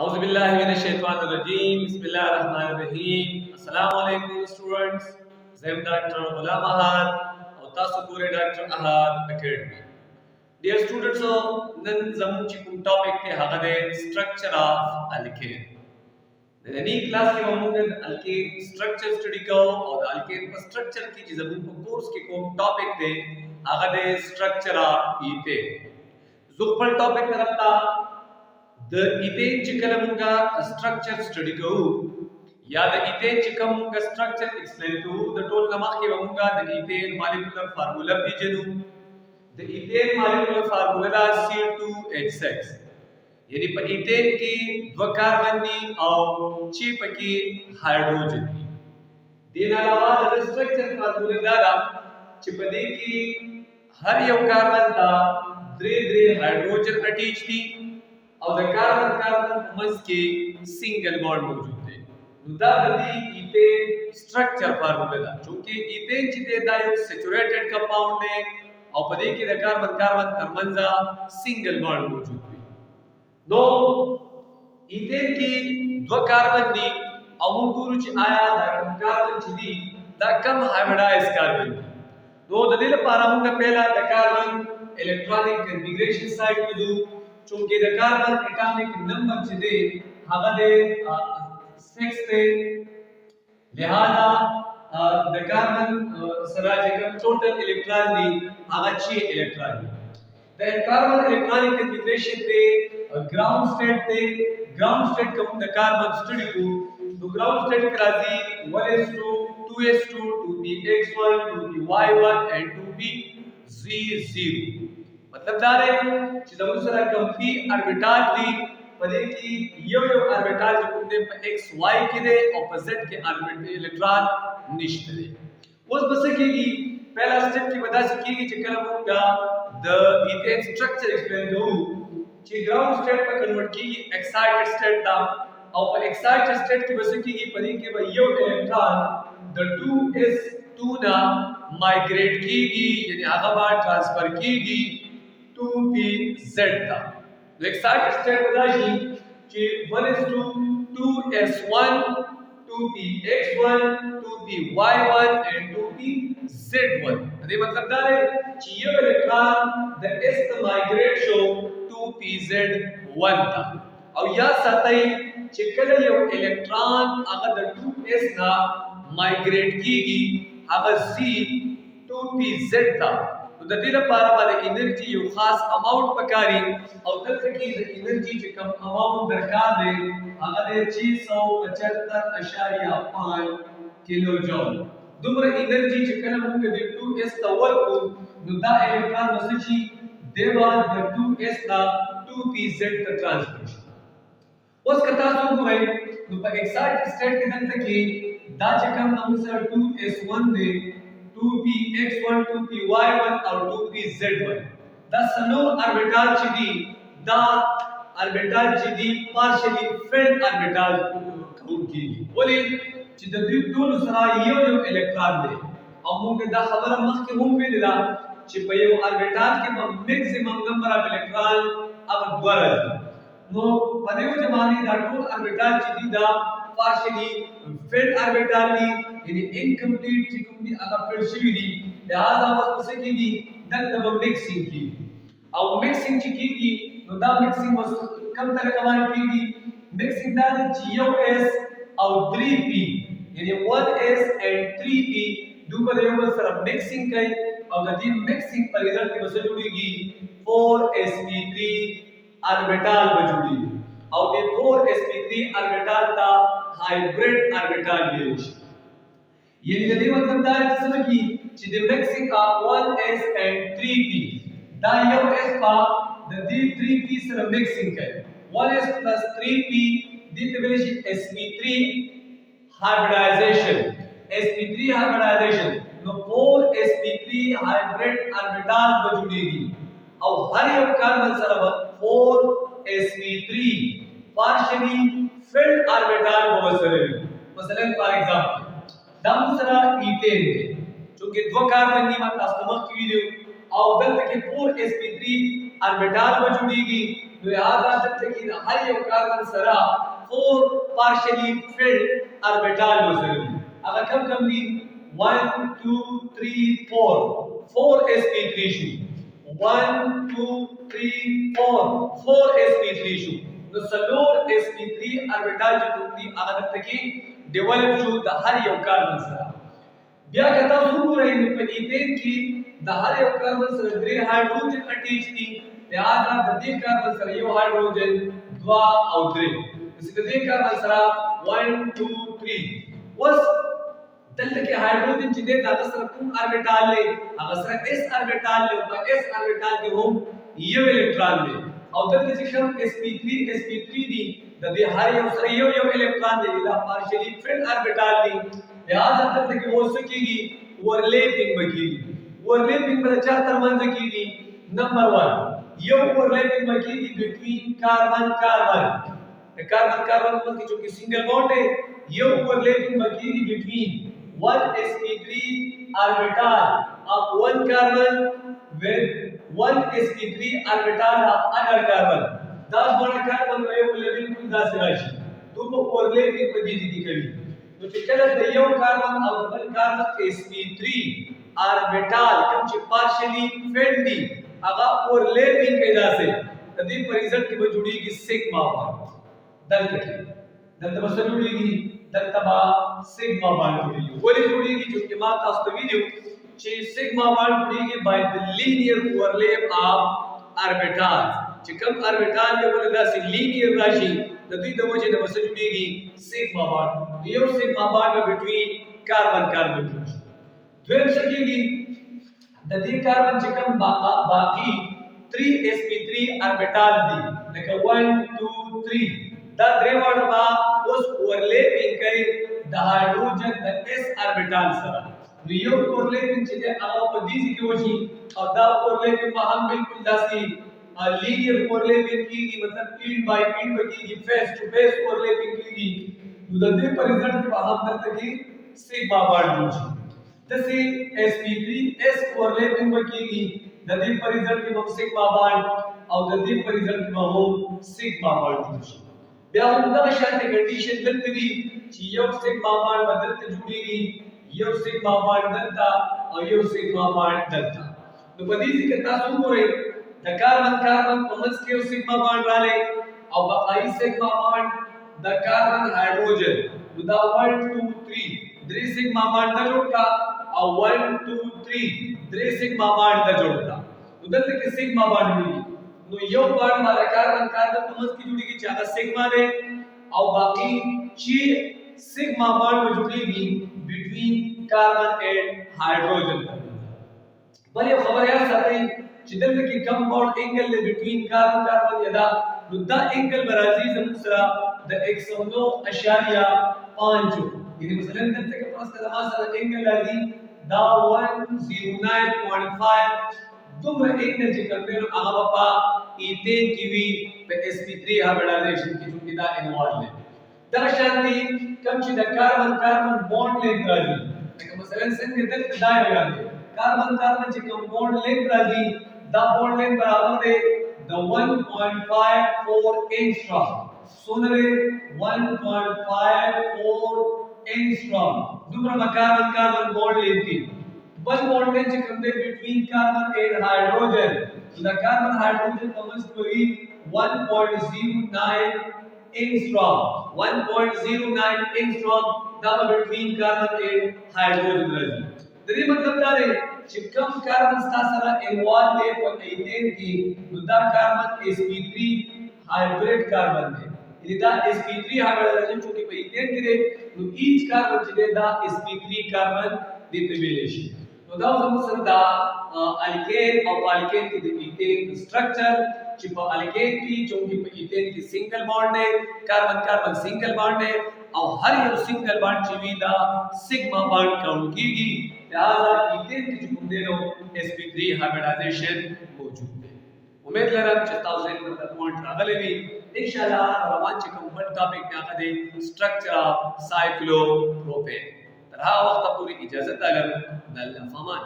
أعوذ بالله من الشيطان الرجيم بسم الله الرحمن الرحيم السلام عليكم students زم ڈاکٹر غلام احد او تاسو ګورئ ډاکټر احد اکیډمي ډیر سټوډنټس نن زموږ چې کوم ټاپک ته هغه دی سټرکچر اف الکین د نننۍ کلاس کې موږ د الکین سټرکچر سټډي کوو او د الکین په سټرکچر کې چې زموږ په کورس کې کوم ټاپک دی هغه دی سټرکچر اف ایتین زه خپل ټاپک طرف ته د ایتین چې کله مونږه سټرکچر سټډي کوو یا د ایتین چې کوم مونږه سټرکچر ایکسپلین کوو د ټول نمخ کې مونږه د ایتین مالیکولر فارمولا پیژنو د ایتین مالیکولر فارمولا دا C2H6 یعنی په ایتین کې دوه کاربن دي او چې پکې هایدروجن دي دین علاوه د سټرکچر فارمولا دا ده چې په دې کې هر یو کاربن ته درې هایدروجن اٹیچ دي او د کاربن منځ کې سنگل بانډ موجود دی نو دا د دې ایتین سټرکچر فارمولا ده چې ایتین چې دا یو سیچوریټډ کمپاوند دی او په دې کې د کاربن ترمنځ سنگل بانډ موجود دی نو ایتین کې دوه کاربن دي او موږ ګورو چې آیا دا کاربن چې دي دا کم هایبریډایز کاربن دي نو د دې لپاره موږ پهلا د کاربن الکترونیک کنفیګریشن سایت وځو چونکه د کاربن اټامک نمبر چې دی هغه د 6 ته لہذا د کاربن سره چې کوم ټوټل الکترون دي هغه 6 الکترون دي د کاربن الکترونیک کنفیګریشن دی ګراوند سټیټ دی ګراوند سټیټ کوم د کاربن سټډي کو نو ګراوند سټیټ کې راځي 1s2 2s2 2px1 2py1 and 2pz0 مطلب دا دی چې زموږ سره کوم پی اربیټال دي په دې کې یو اربیټال چې کوم دی په ایکس واي کې دی او په زد کې اربیټال الکترون نشته دی اوس بس کېږي پہلا سټیپ کې ودا کېږي چې کله موږ د ایتین سټرکچر ایکسپلین کوو چې ګراوند سټیټ په کنورټ کېږي ایکسایټډ سټیټ ته او په ایکسایټډ سټیټ کې بس کېږي په دې کې به یو الکترون د 2s2 نه مایګریټ کېږي یعنی هغه به ټرانسفر کېږي 2pz تا نو ایکسایټډ سټیټ ودا شي چې 1s2 2s1 2px1 2py1 and 2pz1 دې مطلب دا دی چې یو الکترون د s ته مایګریټ شو 2pz1 تا او یا ساتي چې کله یو الکترون هغه د 2s نه مایګریټ کیږي هغه z 2pz تا د دې لپاره باندې انرژي یو خاص اماونت پکاري او دلته کې د انرژي چې کم اماونت درکار دی هغه د 675.5 کیلو جول دومره انرژي چې کله موږ د 2s ته ورکو نو دا الکترون وسچي دیوا د 2s ته 2pz ته ټرانسفر شي اوس که تاسو وګورئ نو په ایکسایټډ سټیټ کې دلته کې دا چې کوم موږ سره 2s1 دی 2px1 2py1 او 2pz1 دا سلو اربیټال چې دي دا اربیټال چې دي پارشلی فیلډ اربیټال کاونټ کیږي ولی چې د دې ټول سره یو الکترون دی او موږ دا خبره مخکې هم ویله چې په یو اربیټال کې به میکسیمم نمبر اف الکترون هغه دوه راځي نو په دې وجه باندې دا ټول اربیټال چې دي دا partially filled orbital دي یعنی incomplete چې کوم دي هغه فیل شوی دي لہذا اوس څه کیږي دلته به مکسینګ کیږي او مکسینګ چې کیږي نو دا مکسینګ اوس کوم طریقه باندې کیږي مکسینګ دا چې یو s او 3p یعنی 1s and 3p دوه د یو سره مکسینګ کوي او د دې مکسینګ په ریزلټ کې به جوړیږي 4sp3 orbital به جوړیږي او د 4sp3 orbital تا hybrid orbital ویل شي یعنی د دې مطلب دا چې د مکسینګ اف 1s and 3p دا یو s په د دې 3p سره مکسینګ کوي 1s plus 3p دې ته ویل شي sp3 hybridization sp3 hybridization نو 4sp3 hybrid orbital به جوړیږي او هر یو کاربن سره 4sp3 partially filled orbital به سره وي مثلا فار ایگزامپل دا مثلا ایتین دی چونکه دو کاربن دي ما تاسو مخکې ویلو او دلته کې 4sp3 orbital به جوړیږي نو لہذا دلته کې د هر یو کاربن سره 4 partially filled orbital وسره هغه کم دي 1 2 3 4 sp3 شو 1 2 3 4 sp3 شو نو څلور sp3 orbital چې کوم دي هغه دلته کې ډیولپ شو د هر یو کاربن سره بیا که تاسو وګورئ نو په ایتین کې د هر یو کاربن سره درې هایدروجن اټیچ دي لہذا د دې کاربن سره یو هایدروجن 2 او 3 د دې کاربن سره 1 2 3 اوس دلته کې هایدروجن چې د هغه سره کوم اوربیټال لري هغه سره s اوربیټال لري او s اوربیټال کې هم یو الکترون دی او دلته چې کوم sp3 دي د دې هر یو سره یو الکترون دی دا پارشلی فیلډ اوربیټال دي لہذا دلته کې اوس کېږي اورلیپینګ بکیږي اورلیپینګ په چا ترمنځ کېږي نمبر 1 یو اورلیپینګ بکیږي بټوین کاربن د کاربن په کې چې سنگل بانډ ہے یو اورلیپینګ بکیږي بټوین 1 sp3 orbital of one carbon with 1 sp3 orbital of other carbon دا څنګه کاربن یو بالکل داسې راشي دوه اورلیپینګ په دې کې کوي نو چې کله د یو کاربن او بل کاربن sp3 orbital کوم چې پارشلی فیلډ دي هغه اورلیپینګ کوي داسې د دې په ریزلټ کې به جوړیږي سیګما بانډ دلته به څه جوړیږي دلته به سیګما بانډ جوړیږي ولې جوړیږي چې ما تاسو ته ویلو چې سیګما بانډ جوړیږي بای د لینیر اورلیپ اف اوربیټال چې کوم اوربیټال یو بل داسې لینیر راشي د دوی د وجه د بس جوړیږي سیګما بانډ یو سیګما بانډ بټوین کاربن جوړیږي دویم څه کېږي د دې کاربن چې کوم باقی 3 sp3 اوربیټال دي لکه 1 2 3 دا درې واړه با اوس اورلیپینګ کوي د هایدروجن د s اوربیټال سره نو یو اورلیپینګ چې د هغه په دې کې وشي او دا اورلیپینګ به هم بالکل داسې لینیر اورلیپینګ کېږي مطلب پیډ بای پیډ کېږي فیس ټو فیس اورلیپینګ کېږي نو د دې په ریزلټ کې به هم دلته کې سیګما بانډ وشي دسې sp3 s اورلیپینګ کېږي د دې په ریزلټ کې به سیګما بانډ او د دې په ریزلټ کې به هم سیګما بانډ وشي بیا هم دا شانتي کنډیشن دلته دي چې یو سیګما بانډ بدلته جوړیږي یو سیګما بانډ دلته او یو سیګما بانډ دلته نو په دې کې تاسو وګورئ د کاربن په منځ کې یو سیګما بانډ راغلی او بقایي سیګما بانډ د کاربن هایدروجن نو دا 1 2 3 درې سیګما بانډ ته جوړ کا او 1 2 3 درې سیګما بانډ ته جوړ کا نو دلته کې سیګما بانډ وي نو یو بانډ باندې کاربن په منځ کې جوړیږي چې هغه سیګما دی او باقی چې سیګما بانډ جوړیږي بټوین کاربن اینڈ هایدروجن بل یو خبر یاد ساتئ چې دلته کې کم بانډ انګل له بټوین کاربن یا دا نو دا انګل برازي زموږ سره د 109.5 یعنی مثلا دلته کې پاس کړه ما سره انګل راځي دا 109.5 دومره انګل چې کوم دی هغه په ایتین کې وی په sp3 هایبریډایزیشن کې چې دا انوالو دی دا شانتي کوم چې د کاربن بونډ لینث راځي لکه مثلا څنګه دلته دا راځي کاربن چې کوم بونډ لینث راځي دا بونډ لینث برابر دی د 1.54 انګستروم سونه 1.54 انګستروم دومره کاربن بونډ لینث دی بل بونډ لینث چې کوم دی بټوین کاربن اینڈ هایدروجن the carbon hydrogen comes to be 1.09 angstrom 1.09 angstrom دا between carbon and hydrogen راځي د دې مطلب دا دی چې کوم کاربن سره انوالو دی په ایتین کې نو دا کاربن sp3 هایبرید کاربن دی یعنی دا sp3 هایبریډایزیشن چې په ایتین کې دی نو ایچ کاربن چې دی دا sp3 کاربن دی په ویل شي نو دا زموږ سره دا الکین او الکین کې د ایتین سټرکچر چې په الکین کې چې په ایتین کې سنگل بانډ دی کاربن سنگل بانډ دی او هر یو سنگل بانډ چې وی دا سیګما بانډ کاونټ کیږي لہذا ایتین کې کوم دی نو sp3 هایبریډایزیشن موجود دی امید لرم چې تاسو یې په پوینټ راغلی وي ان شاء الله روان چې کوم بل ټاپک نه غدي سټرکچر اف سایکلوپروپین تر هغه وخت پورې اجازه تعلم د الله فمان